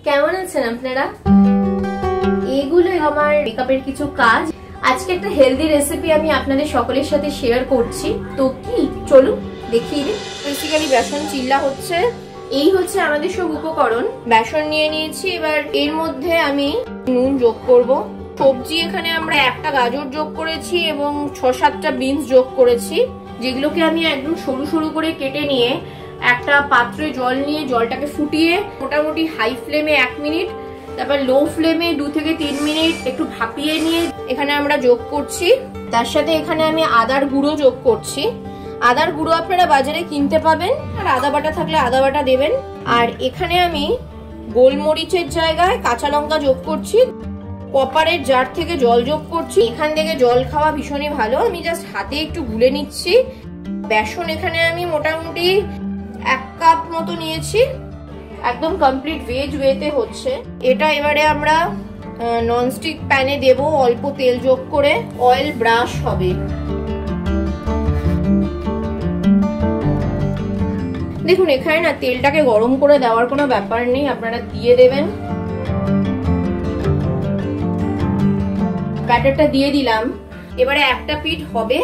কেমন আছেন আপনারা? এগুলো আমার মেকআপের কিছু কাজ। আজকে একটা হেলদি রেসিপি আমি আপনাদের সকলের সাথে শেয়ার করছি। তো কি চলুন দেখিয়ে দিই। বেসিক্যালি বেসন চিল্লা হচ্ছে। এই হচ্ছে আমাদের সব উপকরণ। বেসন নিয়ে নিয়েছি, এবার এর মধ্যে আমি নুন যোগ করব। সবজি এখানে আমরা একটা গাজর যোগ করেছি এবং 6-7টা বিনস যোগ করেছি, যেগুলোকে আমি একদম সরু সরু করে কেটে নিয়ে একটা পাত্রে জল নিয়ে জলটাকে ফুটিয়ে মোটামুটি হাই ফ্লেমে 1 মিনিট, তারপর লো ফ্লেমে 2 থেকে 3 মিনিট একটু ভাপিয়ে নিয়ে এখানে আমরা যোগ করছি। তার সাথে এখানে আমি আদার গুঁড়ো যোগ করছি। আদার গুঁড়ো আপনারা বাজারে কিনতে পাবেন, আর আদা বাটা থাকলে আদা বাটা দেবেন। আর এখানে আমি গোলমরিচের জায়গায় কাঁচা লঙ্কা যোগ করছি। কপারের জার থেকে জল যোগ করছি। এখান থেকে জল খাওয়া ভীষণই ভালো। আমি জাস্ট হাতে একটু গুলে নিচ্ছি। বেসন এখানে আমি মোটামুটি 1 কাপ মতো নিয়েছি। একদম কমপ্লিট ভেজ ওয়েতে হচ্ছে এটা। এবারে আমরা ননস্টিক প্যানে দেব অল্প তেল যোগ করে। অয়েল ব্রাশ হবে। দেখুন এখানে না তেলটাকে গরম করে দেওয়ার কোনো ব্যাপার নেই, আপনারা দিয়ে দেবেন। ব্যাটারটা দিয়ে দিলাম। এবারে একটা পিঠ হবে।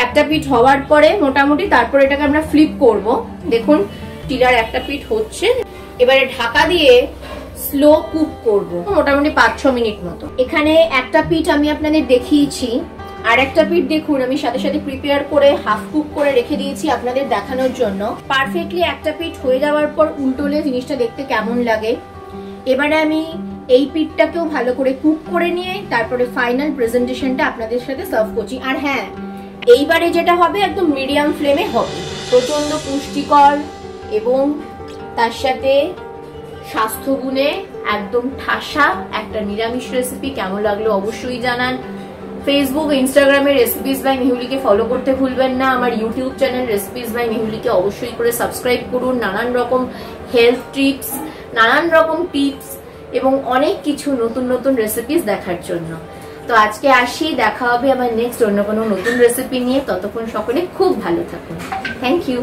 একটা পিঠ হওয়ার পরে মোটামুটি তারপর এটাকে আমরা ফ্লিপ করব। দেখুন চিলার একটা পিঠ হচ্ছে। এবারে ঢাকা দিয়ে স্লো কুক করব মোটামুটি 5-6 মিনিট মতো। এখানে একটা পিঠ আমি আপনাদের দেখিয়েছি, আর একটা পিঠ দেখুন আমি সাথে সাথে প্রিপেয়ার করে হাফ কুক করে রেখে দিয়েছি আপনাদের দেখানোর জন্য। পারফেক্টলি একটা পিঠ হয়ে যাওয়ার পর উল্টোলে জিনিসটা দেখতে কেমন লাগে। এবারে আমি এই পিঠটাকেও ভালো করে কুক করে নিয়ে তারপরে ফাইনাল প্রেজেন্টেশনটা আপনাদের সাথে সার্ভ করছি। আর হ্যাঁ, এইবারে যেটা হবে একদম মিডিয়াম ফ্লেমে হবে। প্রচন্ড পুষ্টিকর এবং তার সাথে স্বাস্থ্যগুণে একদম ঠাসা একটা নিরামিষ রেসিপি। কেমন লাগলো অবশ্যই জানান। ফেসবুক ইনস্টাগ্রামে রেসিপিস বাই মেহুলিকে ফলো করতে ভুলবেন না। আমার ইউটিউব চ্যানেল রেসিপিস বাই মেহুলিকে অবশ্যই করে সাবস্ক্রাইব করুন। নানান রকম হেলথ ট্রিপস, নানান রকম টিপস এবং অনেক কিছু নতুন নতুন রেসিপিস দেখার জন্য। তো আজকে আসি, দেখা হবে আবার নেক্সট অন্য কোনো নতুন রেসিপি নিয়ে। ততক্ষণ সকলে খুব ভালো থাকুন। Thank you.